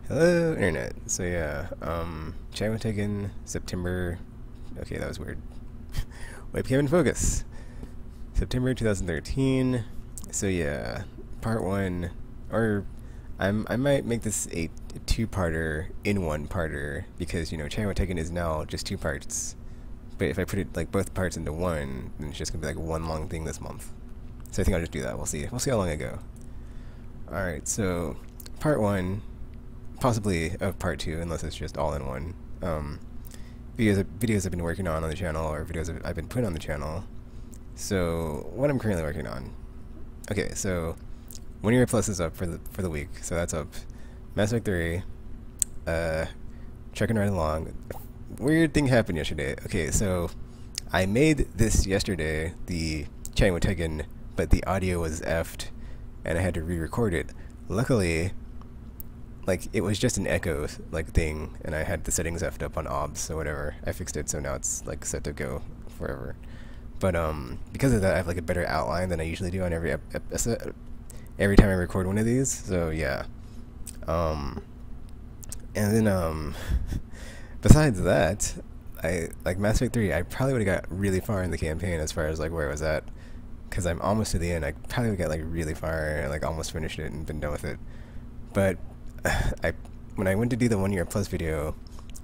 Hello, internet. So yeah, chat was taken September. Okay, that was weird. Webcam in focus. September 2013. So yeah, part one, or I might make this a two-parter in one parter because chat was taken is now just two parts. But if I put it like both parts into one, then it's just gonna be like one long thing this month. So I think I'll just do that. We'll see. We'll see how long I go. All right. So part one, possibly of part two, unless it's just all in one. Videos I've been working on the channel, or videos I've been putting on the channel. So what I'm currently working on. Okay, so 1 Year Plus is up for the week, so that's up. Mass Effect 3, checking right along. Weird thing happened yesterday. Okay, so I made this yesterday, the Chatting with Tekken, but the audio was effed, and I had to re-record it. Luckily, like, it was just an echo like thing, and I had the settings effed up on OBS, so whatever. I fixed it, so now it's like set to go forever. But because of that, I have like a better outline than I usually do on every episode, every time I record one of these. So yeah. And then besides that, I like Mass Effect 3. I probably would have got really far in the campaign as far as like where I was at, because I'm almost to the end. I probably would got like really far, and like almost finished it and been done with it. But when I went to do the 1 Year Plus video,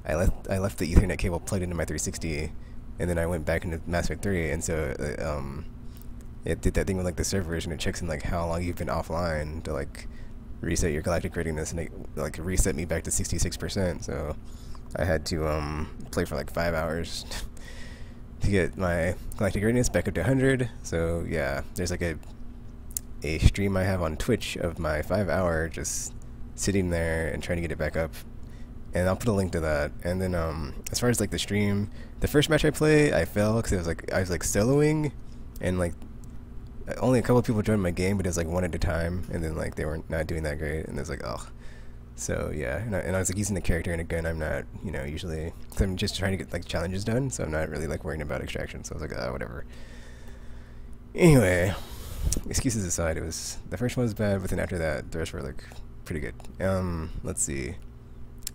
I left the Ethernet cable plugged into my 360, and then I went back into Mass Effect 3, and so it did that thing with like the servers, and it checks in like how long you've been offline to like reset your galactic readiness, and it like reset me back to 66%. So I had to play for like 5 hours to get my galactic readiness back up to 100. So yeah, there's like a stream I have on Twitch of my 5 hour just sitting there and trying to get it back up, and I'll put a link to that. And then as far as like the stream, the first match I played, I fell because it was like I was like soloing, and like only a couple of people joined my game, but it was like one at a time, and then like they were not doing that great, and it was like, oh. So yeah, and I was like using the character and a gun. I'm not, usually, cause I'm just trying to get like challenges done, so I'm not really like worrying about extraction. So I was like, oh, whatever. Anyway, excuses aside, it was, the first one was bad, but then after that, the rest were like pretty good. Let's see.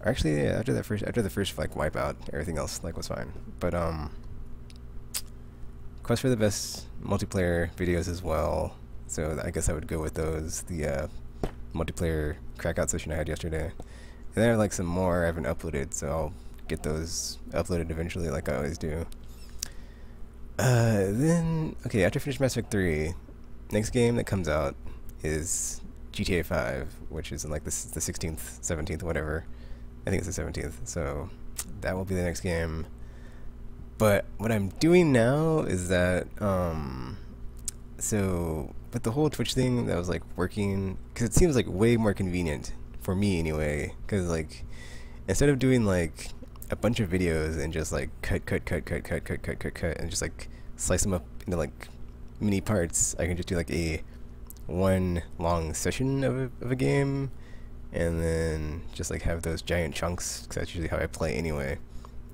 Actually, yeah, after the first like wipeout, everything else like was fine. But quest for the best multiplayer videos as well. So I guess I would go with those. The multiplayer crackout session I had yesterday, and then I have like some more I haven't uploaded, so I'll get those uploaded eventually, like I always do. Then okay, after I finish Mass Effect 3, next game that comes out is GTA 5, which is in like the 16th, 17th, whatever. I think it's the 17th. So that will be the next game. But what I'm doing now is that so with the whole Twitch thing, that was like working, because it seems like way more convenient for me anyway, because like instead of doing like a bunch of videos and just like cut and just like slice them up into like mini parts, I can just do like a one long session of a game, and then just like have those giant chunks, because that's usually how I play anyway,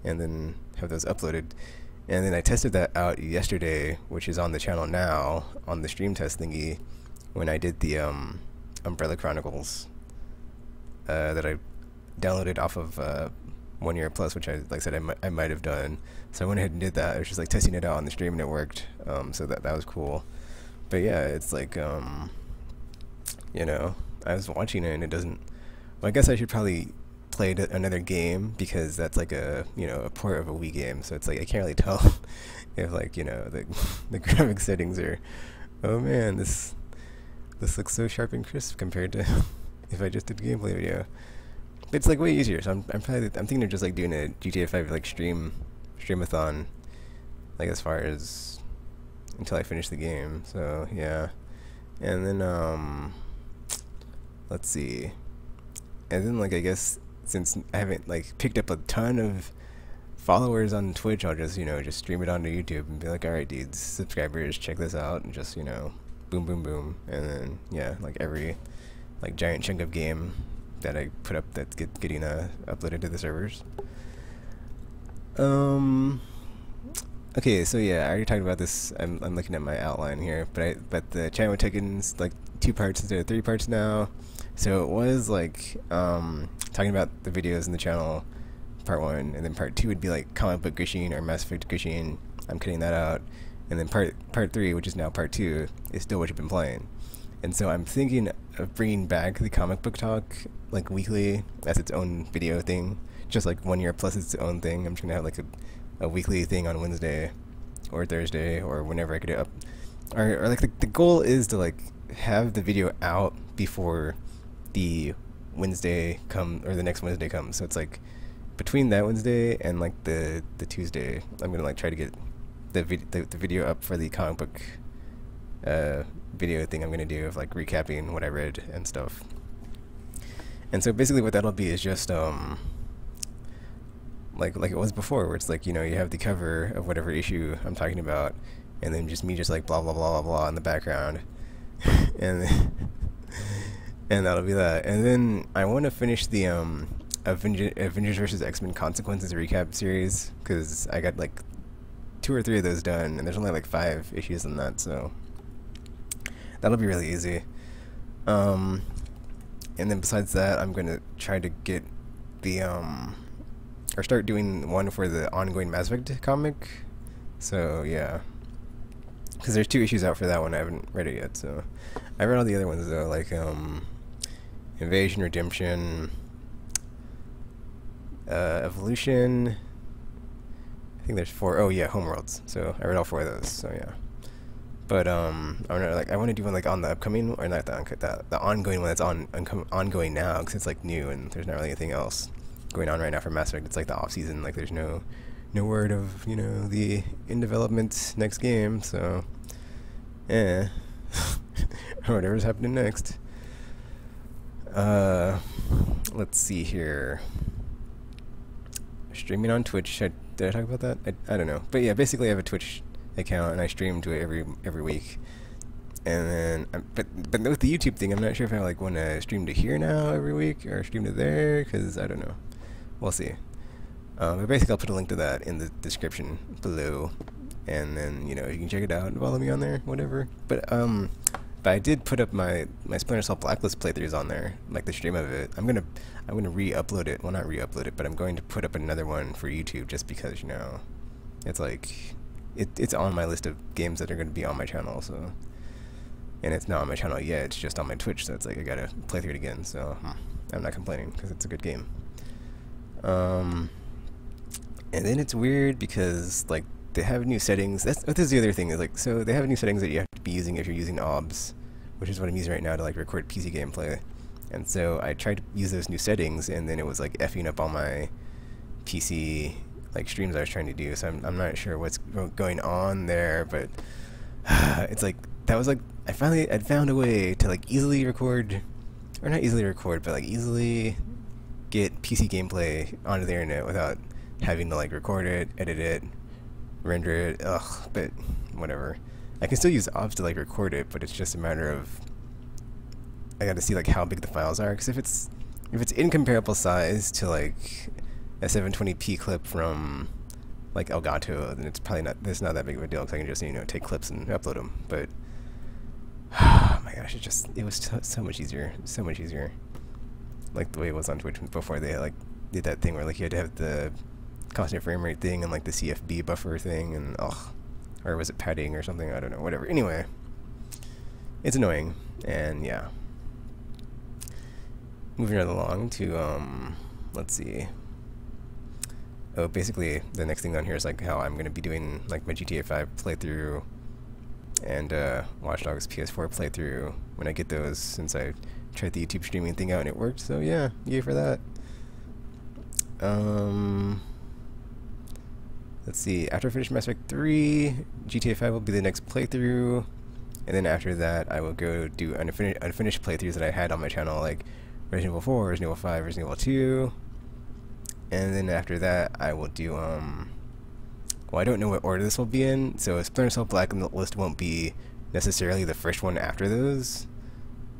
and then have those uploaded. And then I tested that out yesterday, which is on the channel now, on the stream test thingy, when I did the Umbrella Chronicles that I downloaded off of 1 Year Plus, which I said I might have done. So I went ahead and did that. I was just like testing it out on the stream, and it worked. So that was cool. But yeah, it's like I was watching it and it doesn't. Well, I guess I should probably play another game, because that's like a a port of a Wii game. So it's like I can't really tell if like the graphic settings are. Oh man, this looks so sharp and crisp compared to if I just did a gameplay video. It's like way easier, so I'm thinking of just like doing a GTA 5 like streamathon, like as far as until I finish the game. So yeah, and then let's see, and then like I guess since I haven't like picked up a ton of followers on Twitch, I'll just just stream it onto YouTube and be like, all right, dudes, subscribers, check this out, and just boom boom boom, and then yeah, like every like giant chunk of game that I put up that's getting uploaded to the servers. Okay, so yeah, I already talked about this. I'm looking at my outline here, but the channel Tekken's like 2 parts instead of 3 parts now. So it was like talking about the videos in the channel, part one, and then part two would be like comic book Gushin or Mass Effect Gushin. I'm cutting that out, and then part three, which is now part two, is still what you've been playing. And so I'm thinking of bringing back the comic book talk like weekly as its own video thing, just like 1 year plus its own thing. I'm just gonna have like a weekly thing on Wednesday or Thursday or whenever I get it up. Or like the goal is to like have the video out before the Wednesday come or the next Wednesday comes. So it's like between that Wednesday and like the Tuesday, I'm gonna like try to get the video up for the comic book video thing I'm gonna do of like recapping what I read and stuff. And so basically what that'll be is just like it was before, where it's like, you know, you have the cover of whatever issue I'm talking about, and then just me just like blah blah blah blah blah in the background, and and that'll be that. And then I want to finish the Avengers vs. X-Men Consequences recap series, because I got like 2 or 3 of those done, and there's only like 5 issues in that, so that'll be really easy. And then besides that, I'm gonna try to get the or start doing one for the ongoing Mass Effect comic. So yeah, because there's 2 issues out for that one. I haven't read it yet, so I read all the other ones though, like Invasion, Redemption, Evolution. I think there's 4. Oh yeah, Homeworlds. So I read all 4 of those. So yeah. But I'm not, like, I want to do one like on the upcoming, or not the ongoing one that's ongoing now, because it's like new and there's not really anything else going on right now for Mass Effect. It's like the off season, like there's no word of, you know, the in development next game. So or whatever's happening next. Let's see here. Streaming on Twitch. Did I talk about that? I don't know. But yeah, basically I have a Twitch account and I stream to it every week. And then but with the YouTube thing, I'm not sure if I like want to stream to here now every week or stream to there, because I don't know. We'll see. But basically I'll put a link to that in the description below, and then, you know, you can check it out and follow me on there, whatever. But I did put up my Splinter Cell Blacklist playthroughs on there, like the stream of it. I'm gonna re-upload it. Well, not re-upload it, but I'm going to put up another one for YouTube, just because, you know, it's like it's on my list of games that are going to be on my channel. So, and it's not on my channel yet. It's just on my Twitch. So it's like I gotta play through it again. So I'm not complaining, because it's a good game. And then it's weird because like they have new settings. This is the other thing, is like, so they have new settings that you have to be using if you're using OBS, which is what I'm using right now to like record PC gameplay. And so I tried to use those new settings, and then it was like effing up all my PC like streams I was trying to do. So I'm not sure what's going on there, but it's like that was like I'd found a way to like easily record, or not easily record, but like easily get PC gameplay onto the internet without having to like record it, edit it, render it. Ugh, but whatever. I can still use OBS to like record it, but it's just a matter of I got to see like how big the files are, because if it's incomparable size to like a 720p clip from like Elgato, then it's not that big of a deal, because I can just, you know, take clips and upload them. But oh my gosh, it was so much easier, like the way it was on Twitch before they like did that thing where like you had to have the constant frame rate thing and like the CFB buffer thing, and or was it padding or something? I don't know, whatever. Anyway, it's annoying. And yeah, moving right along to let's see. Oh, basically the next thing on here is like how I'm gonna be doing like my GTA 5 playthrough and Watch Dogs PS4 playthrough when I get those, since I tried the YouTube streaming thing out and it worked. So yeah, yay for that. Let's see, after I finish Mass Effect 3, GTA 5 will be the next playthrough, and then after that I will go do unfinished playthroughs that I had on my channel, like Resident Evil 4, Resident Evil 5, Resident Evil 2, and then after that I will do, well, I don't know what order this will be in, so Splinter Cell Blacklist won't be necessarily the first one after those,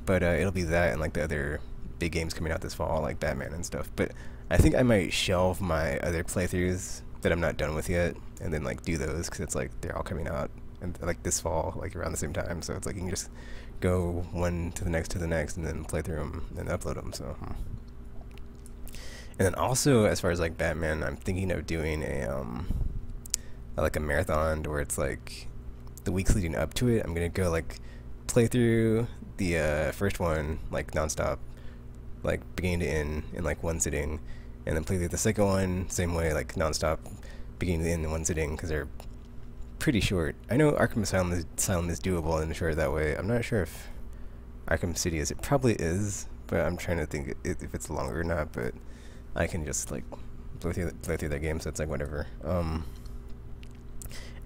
but it'll be that and like the other big games coming out this fall, like Batman and stuff. But I think I might shelve my other playthroughs that I'm not done with yet, and then like do those, because it's like they're all coming out and like this fall, like around the same time. So it's like you can just go one to the next, and then play through them and upload them. So, and then also as far as like Batman, I'm thinking of doing like a marathon where it's like the weeks leading up to it. I'm gonna go like play through the first one like nonstop, like beginning to end in like one sitting, and then play through the second one same way, like nonstop, beginning to end in one sitting, because they're pretty short. I know Arkham Asylum is doable and short that way. I'm not sure if Arkham City is. It probably is, but I'm trying to think if it's longer or not. But I can just like play through that game, so it's like whatever. And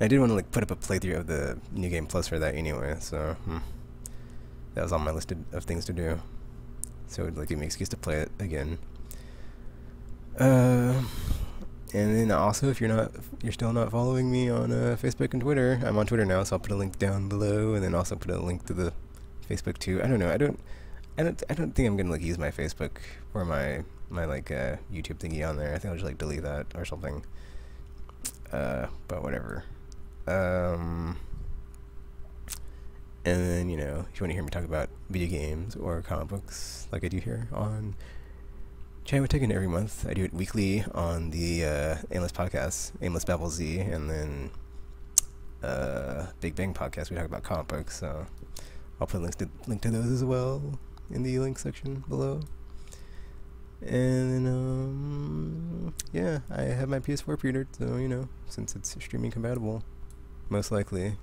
I did want to like put up a playthrough of the New Game Plus for that anyway, so that was on my list of things to do. So it would like give me an excuse to play it again. And then also, if you're still not following me on Facebook and Twitter, I'm on Twitter now, so I'll put a link down below, and then also put a link to the Facebook too. I don't know. I don't think I'm gonna like use my Facebook or my like YouTube thingy on there. I think I'll just like delete that or something. But whatever. And then, you know, if you want to hear me talk about video games or comic books like I do here on Chat with TKKN every month, I do it weekly on the Aimless podcast, Aimless Babble Z, and then Big Bang podcast. We talk about comic books, so I'll put link to those as well in the link section below. And then, yeah, I have my PS4 pre-ordered, so, you know, since it's streaming compatible, most likely.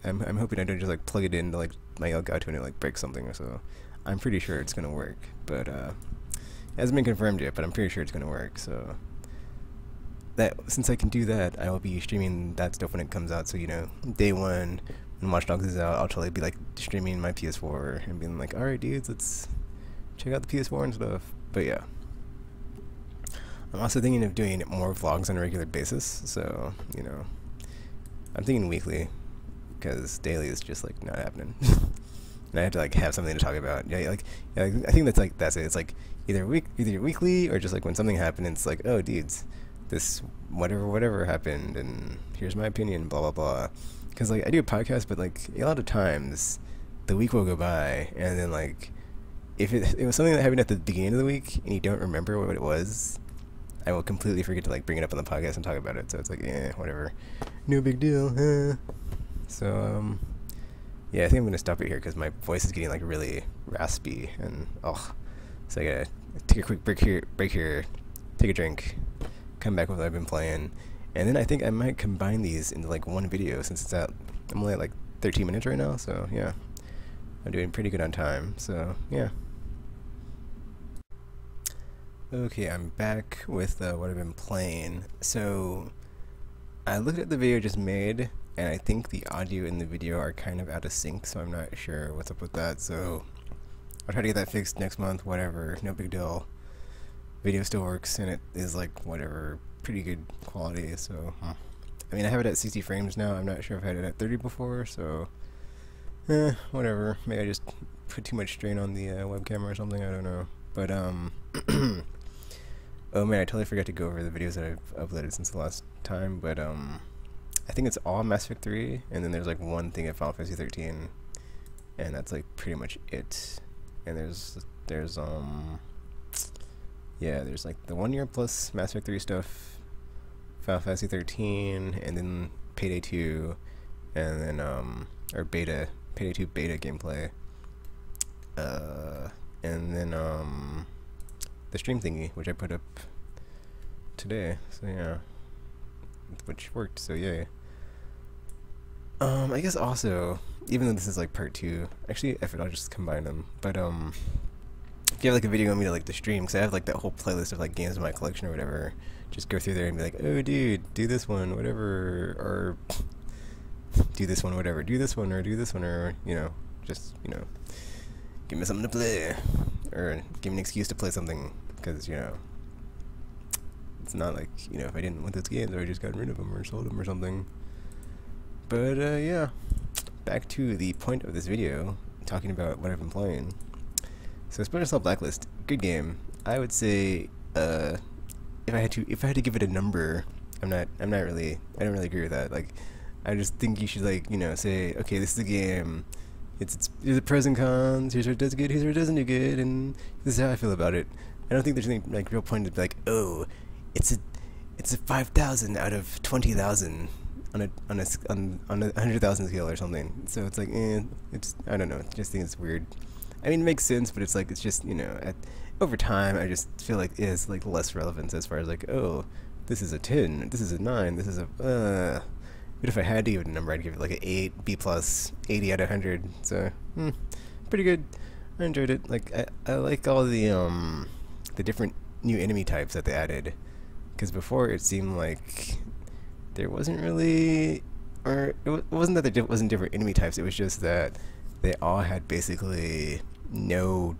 I'm hoping I don't just like plug it into like my Elgato and it like breaks something, so I'm pretty sure it's gonna work. But it hasn't been confirmed yet, but I'm pretty sure it's gonna work. So that since I can do that, I will be streaming that stuff when it comes out. So, you know, day one when Watch Dogs is out, I'll totally be like streaming my PS4 and being like, all right, dudes, let's check out the PS4 and stuff. But yeah, I'm also thinking of doing more vlogs on a regular basis. So, you know, I'm thinking weekly, because daily is just like not happening. And I have to like have something to talk about. Yeah, I think that's it. It's like either weekly or just like when something happened, it's like, oh, dudes, this whatever happened, and here's my opinion, blah blah blah. Because like I do a podcast, but like a lot of times the week will go by, and then like if it was something that happened at the beginning of the week and you don't remember what it was, I will completely forget to like bring it up on the podcast and talk about it. So it's like, whatever, no big deal. So yeah, I think I'm gonna stop it here because my voice is getting like really raspy, and so I gotta take a quick break here, take a drink, come back with what I've been playing, and then I think I might combine these into like one video since it's at, I'm only at like 13 minutes right now, so yeah, I'm doing pretty good on time, so yeah. Okay, I'm back with what I've been playing. So I looked at the video I just made, and I think the audio and the video are kind of out of sync, so I'm not sure what's up with that. So I'll try to get that fixed next month, whatever, no big deal. Video still works, and it is like whatever, pretty good quality. So I mean, I have it at 60 frames now. I'm not sure if I had it at 30 before, so whatever. Maybe I just put too much strain on the webcam or something, I don't know. But oh man, I totally forgot to go over the videos that I've uploaded since the last time, but I think it's all Mass Effect 3, and then there's like one thing at Final Fantasy 13, and that's like pretty much it. And there's yeah, there's like the 1 year plus Mass Effect 3 stuff, Final Fantasy 13, and then Payday 2, and then or Payday 2 beta gameplay, and then the stream thingy, which I put up today. So yeah, which worked, so yay. I guess also, even though this is like part 2, actually, I'll just combine them, but if you have like a video you want me to like to stream, because I have like that whole playlist of like games in my collection or whatever, just go through there and be like, oh dude, do this one, whatever, or do this one, whatever, do this one, or do this one, or, you know, just, you know, give me something to play, or give me an excuse to play something, because, you know, it's not like, you know, if I didn't want those games, I would just gotten rid of them or sold them or something. But yeah, back to the point of this video, talking about what I've been playing. So Splinter Cell Blacklist, good game. I would say if I had to give it a number, I don't really agree with that. Like, I just think you should like say, okay, this is a game. Here's the pros and cons. Here's where it does good. Here's where it doesn't do good, and this is how I feel about it. I don't think there's any like real point to be like, oh, it's a 5,000 out of 20,000 on a 100,000 scale or something. So it's like, it's I don't know. I just think it's weird. I mean, it makes sense, but it's like it's just over time, I just feel like it's like less relevance as far as like, oh, this is a 10, this is a 9, this is a. But if I had to give it a number, I'd give it like an 8, B plus, 80 out of 100. So, pretty good. I enjoyed it. Like I like all the different new enemy types that they added, because before it seemed like there wasn't really, or it wasn't that there wasn't different enemy types. It was just that they all had basically no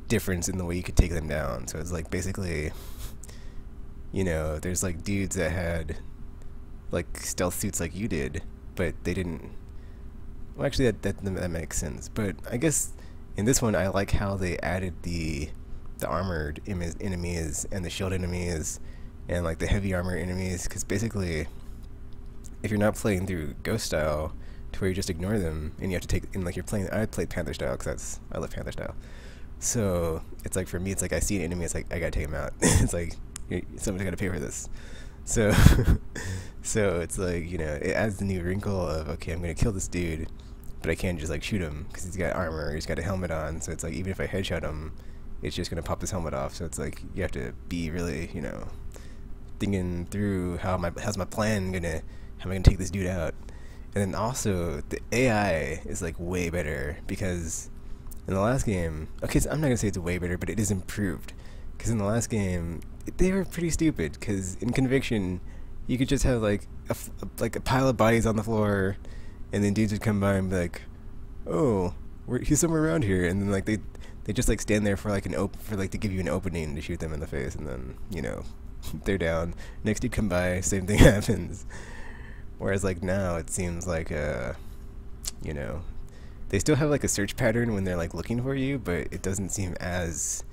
difference in the way you could take them down. So it's like basically, there's like dudes that had like stealth suits like you did, but they didn't. Well, actually, that makes sense. But I guess in this one, I like how they added the armored enemies and the shield enemies and like the heavy armor enemies, because basically, if you're not playing through Ghost style, to where you just ignore them and you have to take and like you're playing. I played Panther style because I love Panther style. So it's like for me, it's like I see an enemy, it's like I gotta take him out. It's like somebody's gotta pay for this. So, so it's like it adds the new wrinkle of, okay, I'm gonna kill this dude, but I can't just like shoot him because he's got armor, he's got a helmet on. So it's like even if I headshot him, it's just gonna pop his helmet off. So it's like you have to be really thinking through how's my plan gonna, how am I gonna take this dude out. And then also the AI is like way better, because in the last game, okay, so I'm not gonna say it's way better, but it is improved. Because in the last game, they were pretty stupid. Because in Conviction, you could just have like a pile of bodies on the floor, and then dudes would come by and be like, "Oh, he's somewhere around here," and then like they just like stand there for like to give you an opening to shoot them in the face, and then they're down. Next dude come by, same thing happens. Whereas like now, it seems like they still have like a search pattern when they're like looking for you, but it doesn't seem as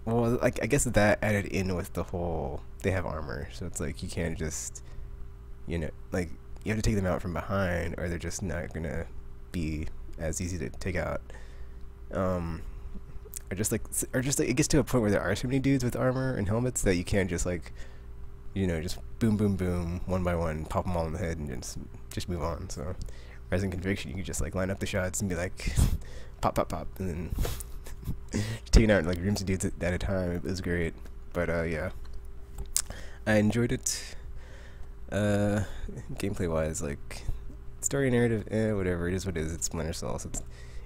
well. Like I guess that added in with the whole they have armor, so it's like you can't just like you have to take them out from behind, or they're just not gonna be as easy to take out. Or just like it gets to a point where there are so many dudes with armor and helmets that you can't just like just boom boom boom one by one, pop them all in the head and just move on. So whereas in Conviction, you could just like line up the shots and be like pop pop pop, and then taking out like rooms of dudes at a time. It was great. But yeah, I enjoyed it. Gameplay wise, like story narrative, whatever, it is what it is. It's Splinter Cell, so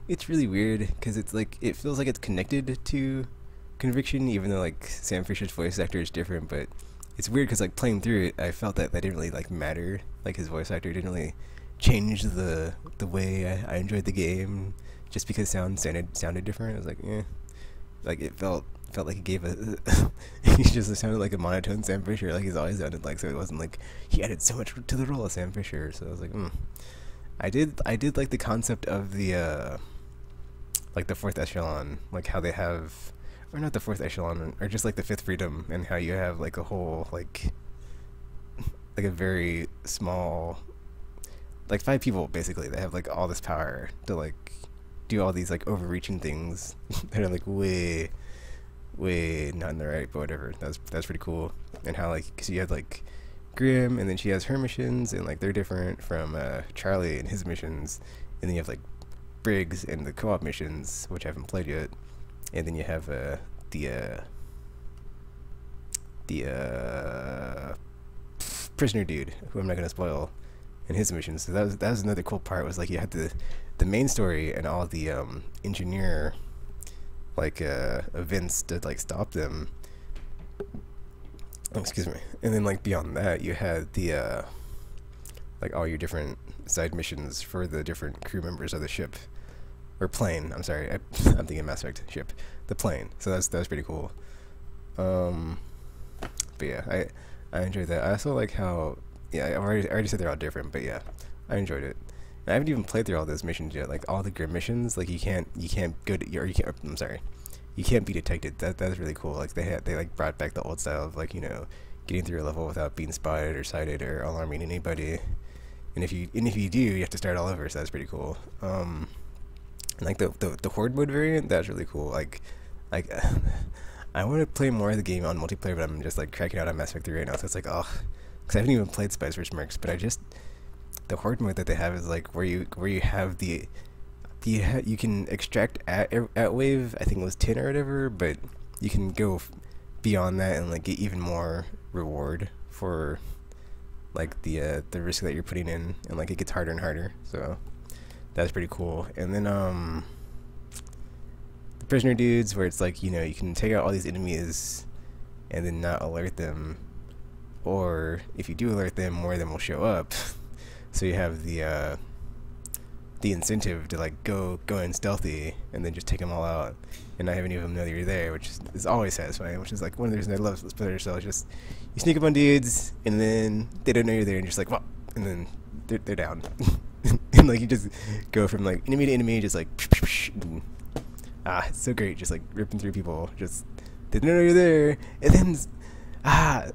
it's really weird because it's like it feels like it's connected to Conviction, even though like Sam Fisher's voice actor is different. But it's weird because like playing through it, I felt that didn't really like matter. Like his voice actor didn't really change the way I enjoyed the game, just because sound sounded different. I was like, like it felt like it gave a he just sounded like a monotone Sam Fisher, like he's always sounded like. So it wasn't like he added so much to the role of Sam Fisher. So I was like, I did like the concept of the like the fourth echelon, like how they have, or not the fourth echelon, or just like the fifth freedom, and how you have like a whole like a very small, like 5 people basically that have like all this power to like do all these like overreaching things that are like way not in the right, but whatever. That's pretty cool. And how like, because you had like Grimm, and then she has her missions, and like they're different from Charlie and his missions, and then you have like Briggs and the co-op missions, which I haven't played yet, and then you have the prisoner dude, who I'm not gonna spoil, and his missions. So that was another cool part, was like you had the main story and all the engineer like events to like stop them. Oh, excuse me. And then like beyond that, you had the like all your different side missions for the different crew members of the ship, or plane. I'm sorry, I'm thinking Mass Effect ship, the plane. So that was pretty cool. But yeah, I enjoyed that. I also like how, yeah, I already said they're all different, but yeah, I enjoyed it. And I haven't even played through all those missions yet. Like all the Grimm missions, like you can't go to, or you can't. I'm sorry, you can't be detected. That's really cool. Like they like brought back the old style of like getting through a level without being spotted or sighted or alarming anybody. and if you do, you have to start all over. So that's pretty cool. Like the horde mode variant, that's really cool. Like I want to play more of the game on multiplayer, but I'm just like cracking out on Mass Effect 3 right now. So it's like, oh, because I haven't even played Spice vs. Mercs, but the horde mode that they have is like where you have you can extract at wave. I think it was 10 or whatever, but you can go beyond that and like get even more reward for like the risk that you're putting in, and like it gets harder and harder. So that's pretty cool. And then the prisoner dudes, where it's like, you know, you can take out all these enemies and then not alert them, or if you do alert them, more of them will show up. So you have the incentive to like go in stealthy and then just take them all out and not have any of them know that you're there, which is always satisfying. Which is like one of the reasons I love Splinter Cell. Just you sneak up on dudes and then they don't know you're there, and you're just like, well, and then they're down. And like you just go from like enemy to enemy, just like and, it's so great, just like ripping through people. Just they don't know you're there, and then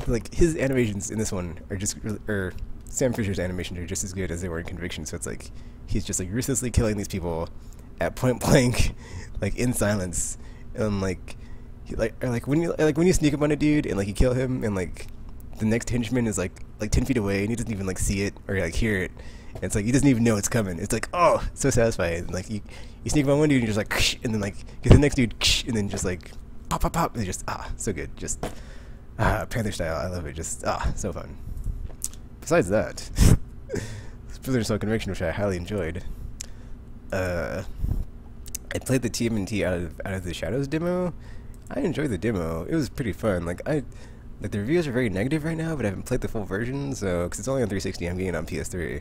like his animations in this one are just or Sam Fisher's animations are just as good as they were in Conviction. So it's like he's just like ruthlessly killing these people at point blank, like in silence, and like when you sneak up on a dude and like you kill him, and like the next henchman is like 10 feet away and he doesn't even like see it or like hear it. And it's like he doesn't even know it's coming. It's like, oh, so satisfying. And, like you sneak up on one dude and you're just like, and then like get the next dude, and then just like pop, and just so good. Just Panther style. I love it. Just so fun. Besides that, Splinter Cell Conviction, which I highly enjoyed. I played the TMNT out of the Shadows demo. I enjoyed the demo. It was pretty fun. Like the reviews are very negative right now, but I haven't played the full version, so because it's only on 360, I'm getting it on PS3,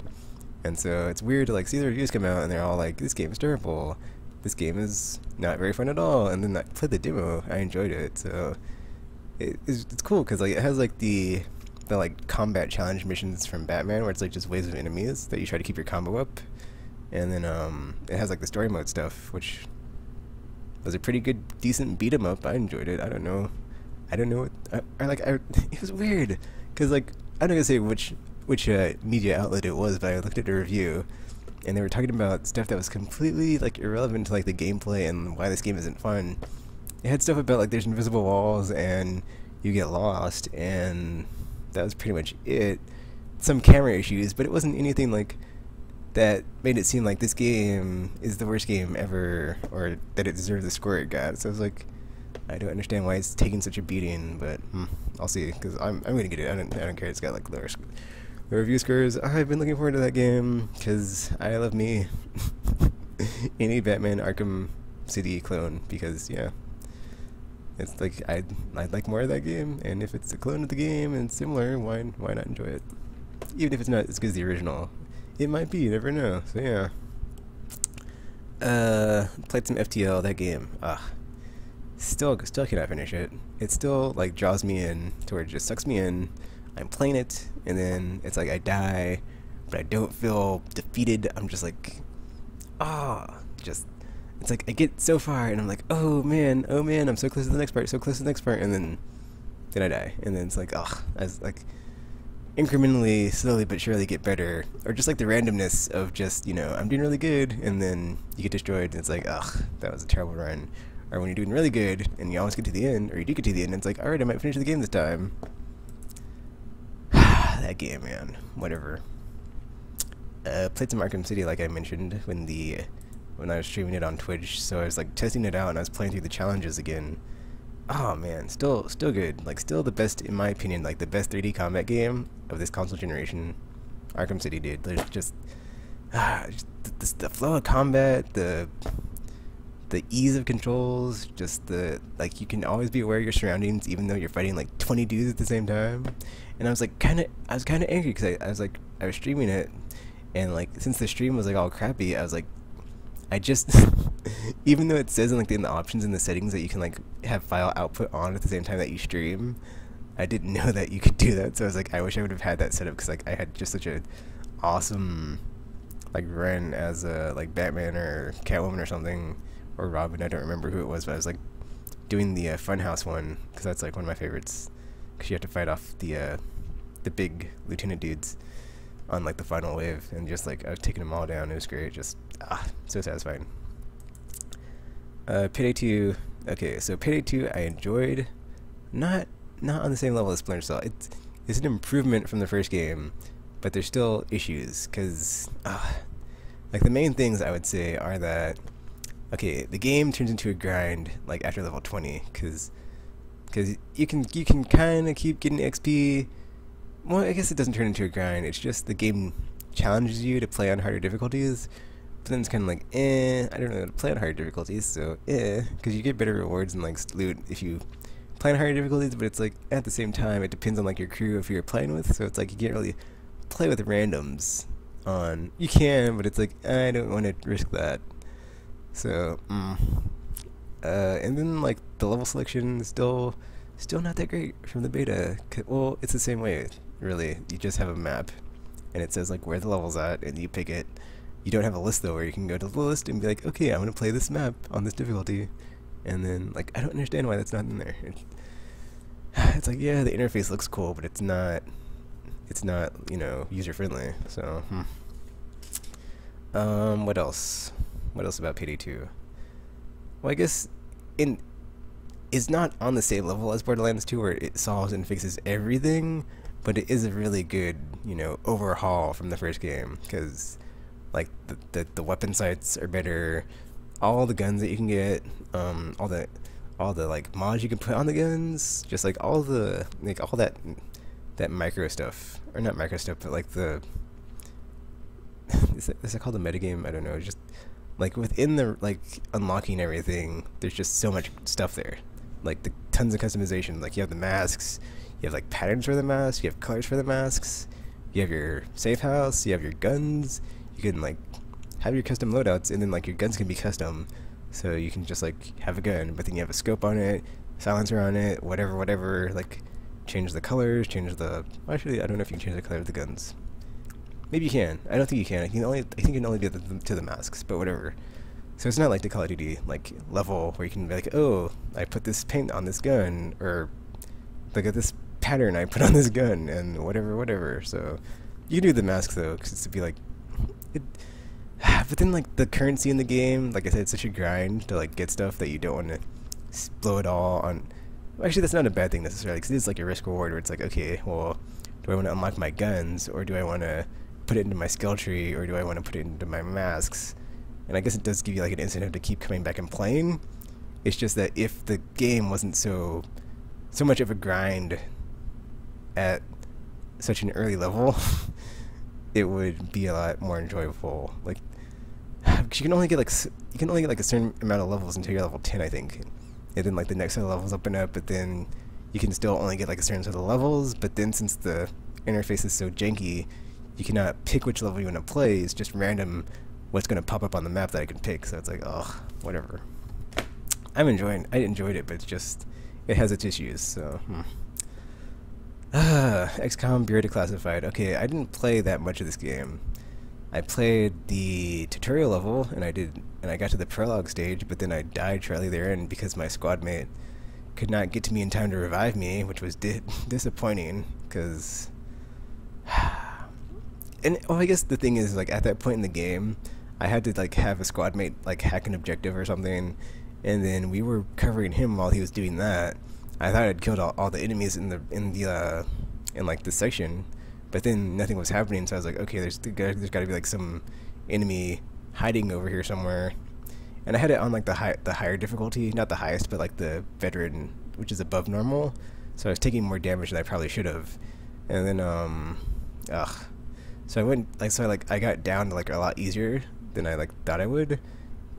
and so it's weird to like see the reviews come out and they're all like, "This game is terrible. This game is not very fun at all." And then I played the demo. I enjoyed it, so it's cool because like it has like the like combat challenge missions from Batman, where it's like just waves of enemies that you try to keep your combo up, and then it has like the story mode stuff, which was a pretty good, decent beat 'em up. I enjoyed it. I don't know what it was weird because like I'm not gonna say which media outlet it was, but I looked at a review and they were talking about stuff that was completely like irrelevant to like the gameplay and why this game isn't fun. It had stuff about like there's invisible walls and you get lost, and that was pretty much it. Some camera issues, but it wasn't anything like that made it seem like this game is the worst game ever, or that it deserved the score it got. So I was like, I don't understand why it's taking such a beating, but I'll see, because I'm gonna get it. I don't care. It's got like lower review scores. I've been looking forward to that game because I love me any Batman Arkham City clone, because yeah, it's like I'd like more of that game, and if it's a clone of the game and similar, why not enjoy it? Even if it's not as good as the original, it might be. You never know. So yeah, played some FTL. That game, still cannot finish it. It still like draws me in to where it just sucks me in. I'm playing it, and then it's like I die, but I don't feel defeated. I'm just like, just it's like I get so far, and I'm like, oh man, I'm so close to the next part, and then I die, and then it's like, I was like incrementally, slowly but surely get better, or just like the randomness of just, you know, I'm doing really good, and then you get destroyed, and it's like, that was a terrible run. Or when you're doing really good and you almost get to the end, or you do get to the end, and it's like, alright, I might finish the game this time. That game, man. Whatever. Played some Arkham City, like I mentioned, when I was streaming it on Twitch, so I was like testing it out, and I was playing through the challenges again. Oh man, still good. Like, still the best, in my opinion, like the best 3D combat game of this console generation. Arkham City did. There's just the flow of combat, the ease of controls, just like you can always be aware of your surroundings even though you're fighting like 20 dudes at the same time. And I was kind of angry because I was streaming it, and like since the stream was like all crappy, I was like, I just even though it says in the options in the settings that you can like have file output on at the same time that you stream, I didn't know that you could do that. So I was like, I wish I would have had that set up, because like I had just such a awesome like run as like Batman or Catwoman or something, or Robin. I don't remember who it was, but I was like doing the Funhouse one, because that's like one of my favorites, because you have to fight off the big lieutenant dudes. on like the final wave, and just like I was taking them all down. It was great, just so satisfying. Payday 2. Okay, so Payday 2 I enjoyed, not on the same level as Splinter Cell. It's an improvement from the first game, but there's still issues because like the main things I would say are that okay, the game turns into a grind like after level 20 because you can kind of keep getting XP. Well, I guess it doesn't turn into a grind. It's just the game challenges you to play on harder difficulties. But then it's kind of like, I don't know, to play on harder difficulties, so because you get better rewards and like loot if you play on harder difficulties. But it's like at the same time, it depends on like your crew if you're playing with. So it's like you can't really play with randoms on. You can, but it's like I don't want to risk that. So, and then like the level selection is still not that great from the beta. Well, it's the same way, really. You just have a map, and it says like where the level's at, and you pick it. You don't have a list though, where you can go to the list and be like, okay, I'm gonna play this map on this difficulty, and then like I don't understand why that's not in there. It's like, yeah, the interface looks cool, but it's not user friendly. So, what else? What else about Payday 2? Well, I guess it's not on the same level as Borderlands 2 where it solves and fixes everything, but it is a really good, overhaul from the first game, because like the weapon sights are better, all the guns that you can get, all the like mods you can put on the guns, just like all that micro stuff, or not micro stuff, but like the is it called the metagame? I don't know. Just like within the like unlocking everything, there's just so much stuff there. Like the tons of customization. Like you have the masks, you have like patterns for the masks, you have colors for the masks, you have your safe house, you have your guns. You can like have your custom loadouts, and then like your guns can be custom. So you can just like have a gun, but then you have a scope on it, silencer on it, whatever. Like change the colors, change the. Actually, I don't know if you can change the color of the guns. Maybe you can. I don't think you can. I think you can only do it to the masks, but whatever. So it's not like the Call of Duty like level where you can be like, oh, I put this paint on this gun, or look at this pattern I put on this gun, and whatever. So you can do the masks though, because it's to be like. But then like the currency in the game, like I said, it's such a grind to like get stuff that you don't want to blow it all on. Well, actually, that's not a bad thing necessarily, because it's like a risk reward where it's like, okay, well, do I want to unlock my guns, or do I want to put it into my skill tree, or do I want to put it into my masks? And I guess it does give you like an incentive to keep coming back and playing. It's just that if the game wasn't so much of a grind at such an early level, it would be a lot more enjoyable. Like, because you can only get like a certain amount of levels until you're level 10, I think, and then like the next set of levels open up, but then you can still only get like a certain set of levels. But then since the interface is so janky, you cannot pick which level you want to play. It's just random what's going to pop up on the map that I can pick. So it's like, oh, whatever. I enjoyed it, but it's just it has its issues. So. XCOM Bureau Declassified. Okay, I didn't play that much of this game. I played the tutorial level, and I got to the prologue stage, but then I died shortly therein because my squad mate could not get to me in time to revive me, which was disappointing, because... And, I guess the thing is, like, at that point in the game, I had to, like, have a squad mate, like, hack an objective or something, and then we were covering him while he was doing that. I thought I'd killed all the enemies in like the section, but then nothing was happening. So I was like, okay, there's got to be like some enemy hiding over here somewhere. And I had it on like the higher difficulty, not the highest, but like the veteran, which is above normal. So I was taking more damage than I probably should have. And then so I got down to like a lot easier than I like thought I would.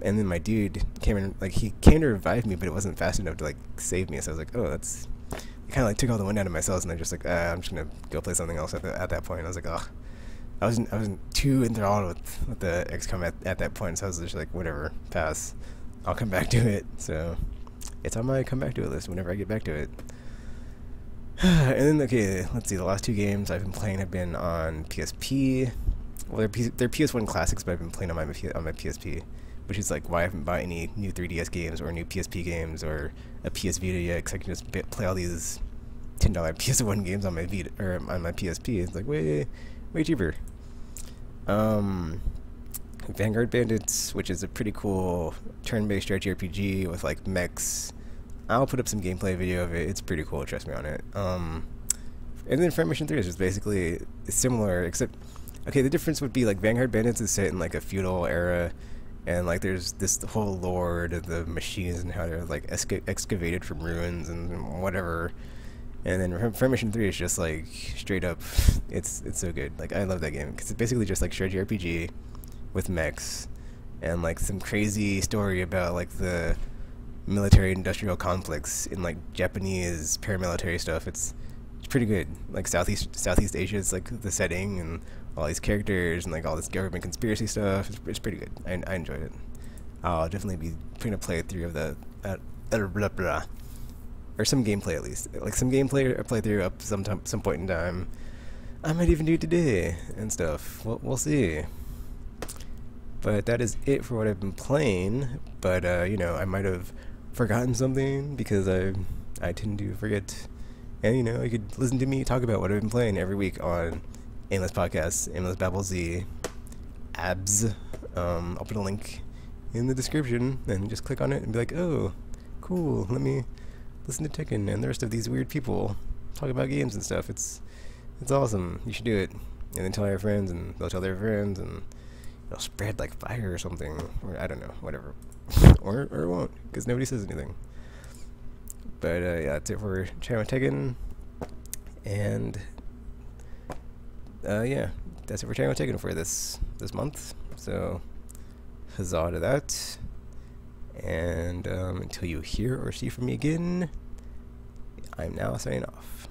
And then my dude came in, like, he came to revive me, but it wasn't fast enough to, like, save me. So I was like, oh, that's... It kind of, like, took all the wind out of my sails, and I'm just like, I'm just going to go play something else at that point. I was like, oh. I wasn't too enthralled with the XCOM at that point, so I was just like, whatever, pass. I'll come back to it. So it's on my come back to it list whenever I get back to it. And then, okay, let's see, the last two games I've been playing have been on PSP. Well, they're PS1 classics, but I've been playing on my PSP. Which is like why I haven't bought any new 3DS games or new PSP games or a PS Vita yet, because I can just play all these $10 PS1 games on my Vita or on my PSP. It's like way cheaper. Um, Vanguard Bandits, which is a pretty cool turn-based strategy RPG with like mechs. I'll put up some gameplay video of it. It's pretty cool. Trust me on it. And then Front Mission 3 is just basically similar, except okay. The difference would be like Vanguard Bandits is set in like a feudal era, and like there's this whole lore of the machines and how they're like excavated from ruins and whatever. And then Front Mission 3 is just like straight up. It's so good. Like I love that game because it's basically just like strategy RPG with mechs and like some crazy story about like the military industrial conflicts in like Japanese paramilitary stuff. It's pretty good. Like Southeast Asia is like the setting and all these characters and like all this government conspiracy stuff. It's pretty good. I enjoyed it. I'll definitely be putting a playthrough of the blah blah, or some gameplay at least. Like some gameplay or playthrough up some point in time. I might even do it today and stuff. We'll see. But that is it for what I've been playing. But you know, I might have forgotten something because I tend to forget. And you know, you could listen to me talk about what I've been playing every week on Aimless Podcasts, Aimless Babble Z, Abs. I'll put a link in the description and just click on it and be like, oh, cool, let me listen to Tekken and the rest of these weird people talk about games and stuff. It's awesome. You should do it. And then tell your friends and they'll tell their friends and it'll spread like fire or something. Or I don't know, whatever. or it won't, because nobody says anything. But yeah, that's it for Channel Tekken. And yeah, that's it for Channel Tekken for this month. So huzzah to that. And until you hear or see from me again, I'm now signing off.